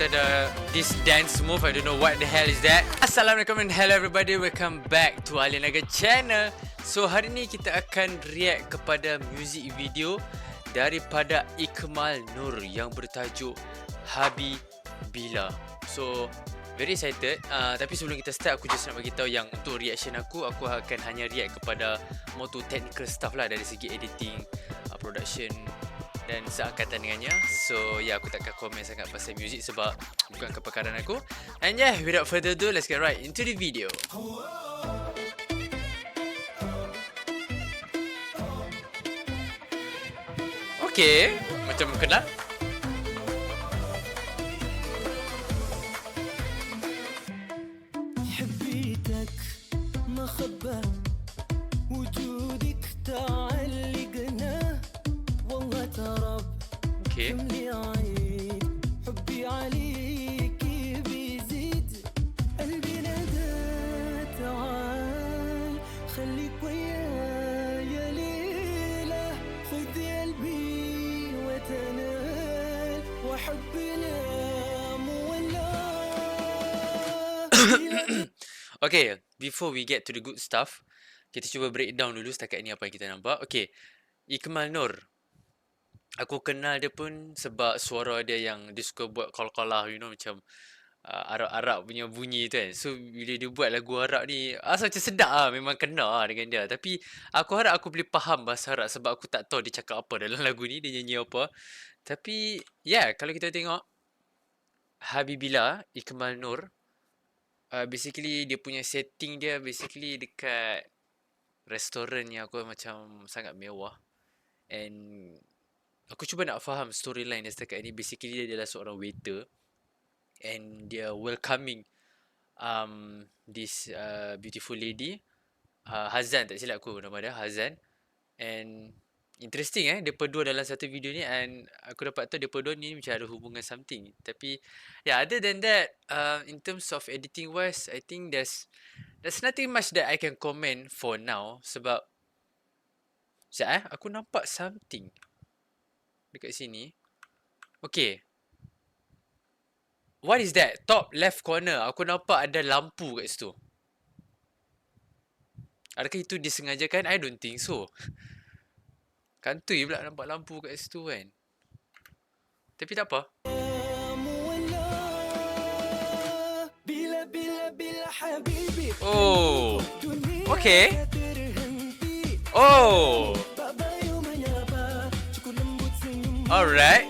kita ada this dance move. I don't know what the hell is that. Assalamualaikum and hello everybody. Welcome back to Alien Naga channel. So hari ni kita akan react kepada music video daripada Ikmal Nur yang bertajuk Habibila. So very excited. Tapi sebelum kita start, aku just nak bagi tahu yang untuk reaction aku akan hanya react kepada more to technical stuff lah, dari segi editing, production dan seangkatan dengannya. So aku takkan komen sangat pasal music sebab bukan kepakaran aku. And without further ado, let's get right into the video. Okay, macam kenal. Okay. Okay, before we get to the good stuff, kita cuba breakdown dulu setakat ni apa yang kita nampak. Okay, Ikmal Nur, aku kenal dia pun sebab suara dia yang dia suka buat qalqalah, you know, macam Arab-Arab punya bunyi tu kan. So bila dia buat lagu Arab ni, asal macam sedap lah, memang kena lah dengan dia. Tapi aku harap aku boleh faham bahasa Arab sebab aku tak tahu dia cakap apa dalam lagu ni, dia nyanyi apa. Tapi kalau kita tengok Habibila, Ikmal Nur, basically dia punya setting dia basically dekat restoran yang aku macam sangat mewah. And aku cuba nak faham storyline dia setakat ni. Basically dia adalah seorang waiter and dia welcoming this beautiful lady, Hazan, tak silap aku nama dia, Hazan. And interesting depa dua dalam satu video ni, and aku dapat tahu depa dua ni macam ada hubungan something. Tapi other than that, in terms of editing wise, I think there's nothing much that I can comment for now. Sebab aku nampak something dekat sini. Okay, what is that? Top left corner, aku nampak ada lampu kat situ. Adakah itu disengajakan? I don't think so. Kantui pula nampak lampu kat situ kan. Tapi tak apa. Oh, okay. Oh, alright.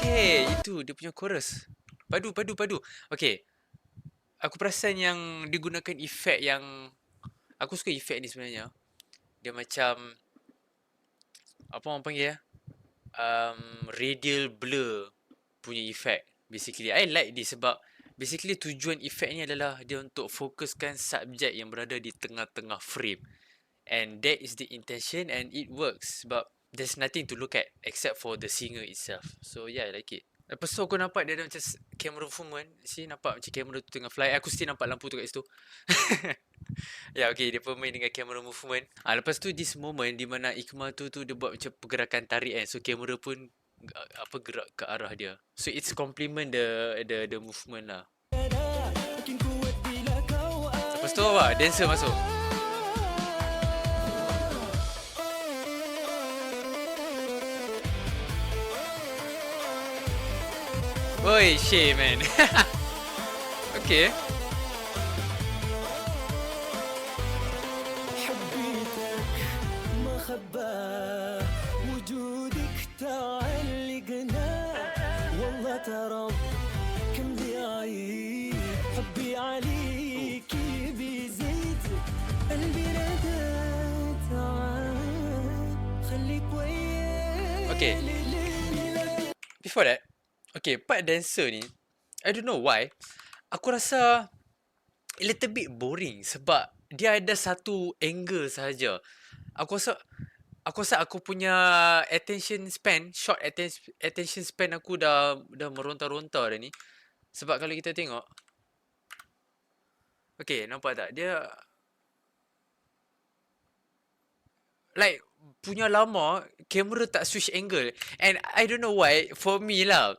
Okay, itu dia punya chorus. Padu. Okay, aku perasan yang digunakan efek yang aku suka efek ni sebenarnya. Dia macam apa orang panggil radial blur punya efek. Basically I like this sebab basically tujuan efek ni adalah dia untuk fokuskan subjek yang berada di tengah-tengah frame. And that is the intention and it works sebab there's nothing to look at except for the singer itself. So I like it. Lepas tu aku nampak dia ada macam camera movement. Nampak macam kamera tu tengah fly. Aku still nampak lampu tu kat situ. Okay, dia pemain dengan camera movement. Lepas tu this moment di mana Ikmal tu dia buat macam pergerakan tarik kan. So kamera pun gerak ke arah dia. So it's complement the movement lah. Lepas tu dancer masuk. Oi, shit man. Okay. Okay. Before that, okay, part dancer ni, I don't know why, aku rasa a little bit boring sebab dia ada satu angle sahaja. Aku rasa Aku rasa aku punya short attention span aku dah meronta-ronta dah ni. Sebab kalau kita tengok, okay, nampak tak? Dia like punya lama kamera tak switch angle, and I don't know why, for me lah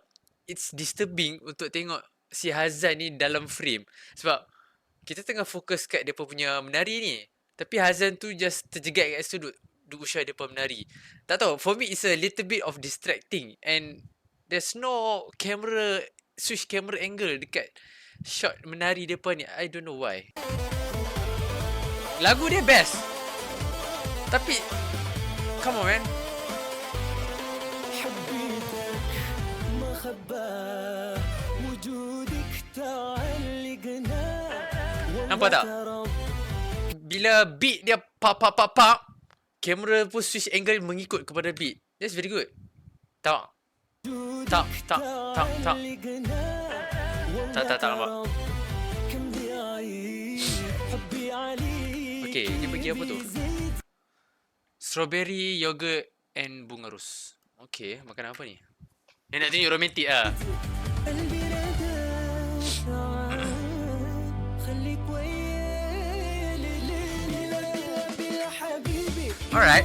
it's disturbing untuk tengok si Hazan ni dalam frame. Sebab kita tengah fokus kat depa punya menari ni, tapi Hazan tu just terjegat kat situ duk usah depa menari. Tak tahu, for me it's a little bit of distracting, and there's no switch camera angle dekat shot menari depa ni. I don't know why. Lagu dia best, tapi come on man. حبيتك ما خباه وجودك تعلقنا Nampak tak? Bila beat dia pop, kamera pun switch angle mengikut kepada beat. That's very good. Tak. Tak nampak. Okay, dia bagi apa tu? Strawberry, yogurt and bunga ros. Okay, makan apa ni? Dia nak tunjuk romantik lah. Alright.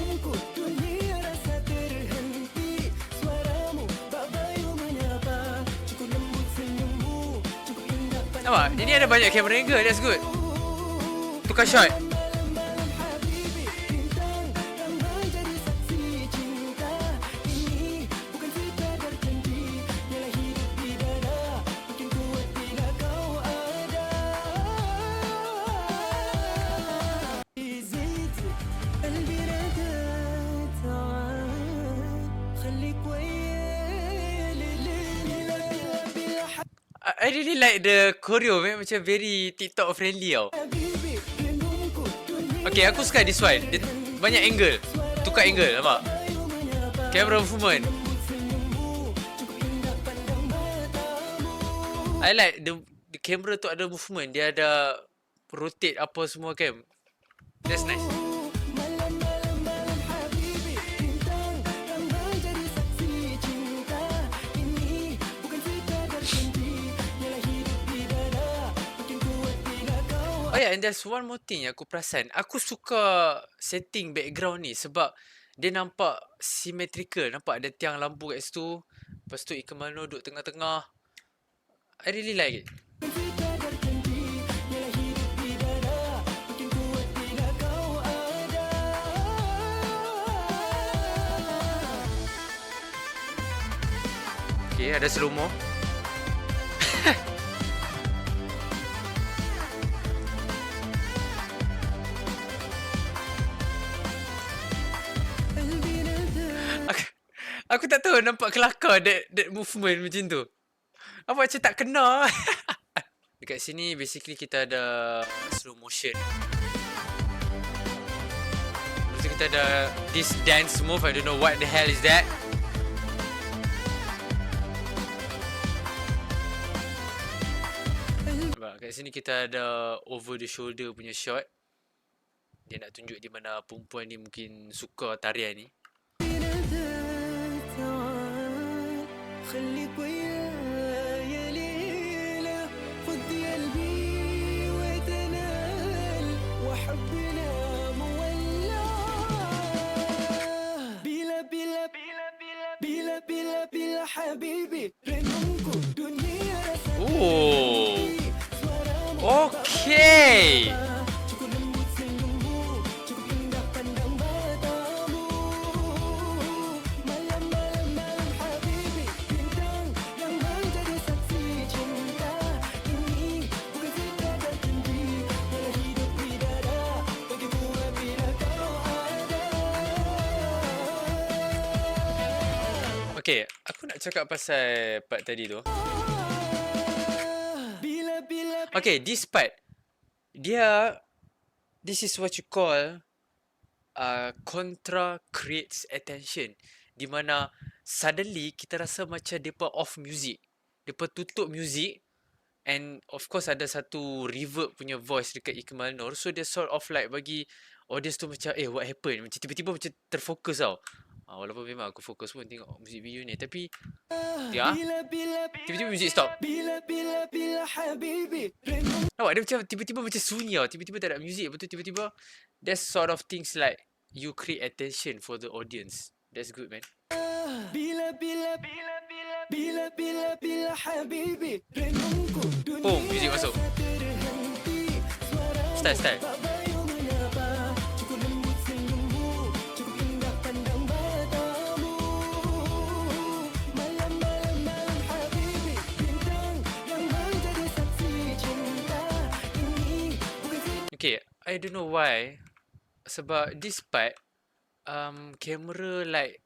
Nampak? Dia ni ada banyak camera angle. That's good. Tukar shot. I really like the choreo, man. Macam very TikTok friendly tau. Okay, aku suka this one. Dia banyak angle. Tukar angle, nampak? Camera movement. I like the camera tu ada movement. Dia ada rotate apa semua kan. That's nice. Oh yeah, and there's one more thing yang aku perasan. Aku suka setting background ni sebab dia nampak symmetrical. Nampak ada tiang lampu kat situ. Lepas tu Ikmal Nur duduk tengah-tengah. I really like it. Okay, ada slow-mo. Aku tak tahu nampak kelakar that movement macam tu. Apa macam tak kena. Dekat sini basically kita ada slow motion. Lepas tu kita ada this dance move. I don't know what the hell is that. Nampak kat sini kita ada over the shoulder punya shot. Dia nak tunjuk di mana perempuan ni mungkin suka tarian ni. خليك ويايا ليلة فضي قلبي وتنال وحبنا مولع بلا بلا بلا بلا بلا بلا بلا حبيبي رنونكو دنيا Okay. Okay, aku nak cakap pasal part tadi tu. Okay, this part, this is what you call contra creates attention. Di mana suddenly kita rasa macam depa off music. Depa tutup music, and of course ada satu reverb punya voice dekat Ikmal Nur. So dia sort of like bagi, audience tu macam what happened, macam tiba-tiba macam terfokus tau. Walaupun memang aku fokus pun tengok music video ni, tapi tengok tiba-tiba music stop. Nampak dia macam tiba-tiba macam sunyi tau, tiba-tiba tak ada music, lepas tu tiba-tiba that sort of things like you create attention for the audience. That's good, man. Boom, music masuk. Style. Okay, I don't know why. Sebab this part, kamera like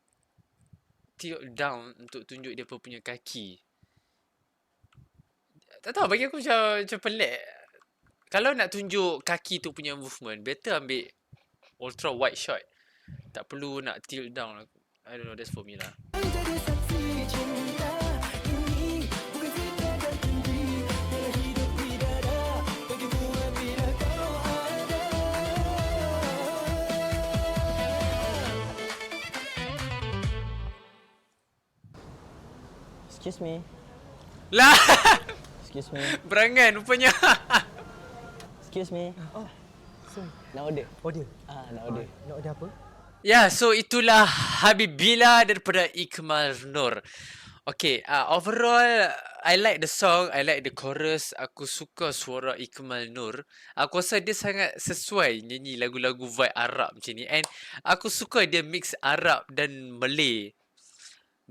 tilt down untuk tunjuk dia punya kaki. Tak tahu, bagi aku macam pelik. Kalau nak tunjuk kaki tu punya movement, better ambil ultra wide shot. Tak perlu nak tilt down. I don't know, that's for me lah. Excuse me. Lah! Excuse me. Berangan rupanya. Excuse me. Oh, so Nak order? order. Nak order. Nak order apa? Ya, so itulah Habibila daripada Ikmal Nur. Okay, overall, I like the song, I like the chorus. Aku suka suara Ikmal Nur. Aku rasa dia sangat sesuai nyanyi lagu-lagu vibe Arab macam ni. And aku suka dia mix Arab dan Malay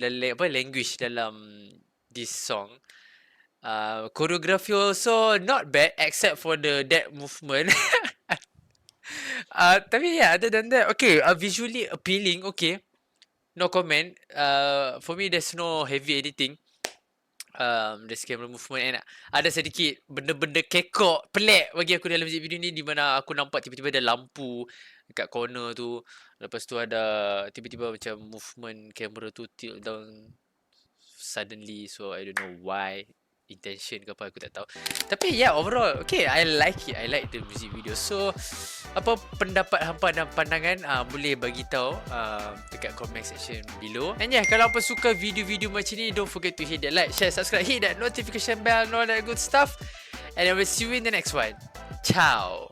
dalam language dalam this song. Choreography also not bad except for the that movement. Tapi other than that, okay, visually appealing, okay. No comment. For me, there's no heavy editing. There's camera movement and ada sedikit benda-benda kekok pelik bagi aku dalam music video ni, di mana aku nampak tiba-tiba ada lampu dekat corner tu. Lepas tu ada tiba-tiba macam movement kamera tu tilt down suddenly. So I don't know why, intention ke apa, aku tak tahu. Tapi yeah, overall okay, I like it. I like the music video. So apa pendapat hampa dan pandangan, boleh bagi tahu dekat comment section below. And yeah, kalau apa suka video-video macam ni, don't forget to hit that like, share, subscribe, hit that notification bell and all that good stuff. And I will see you in the next one. Ciao.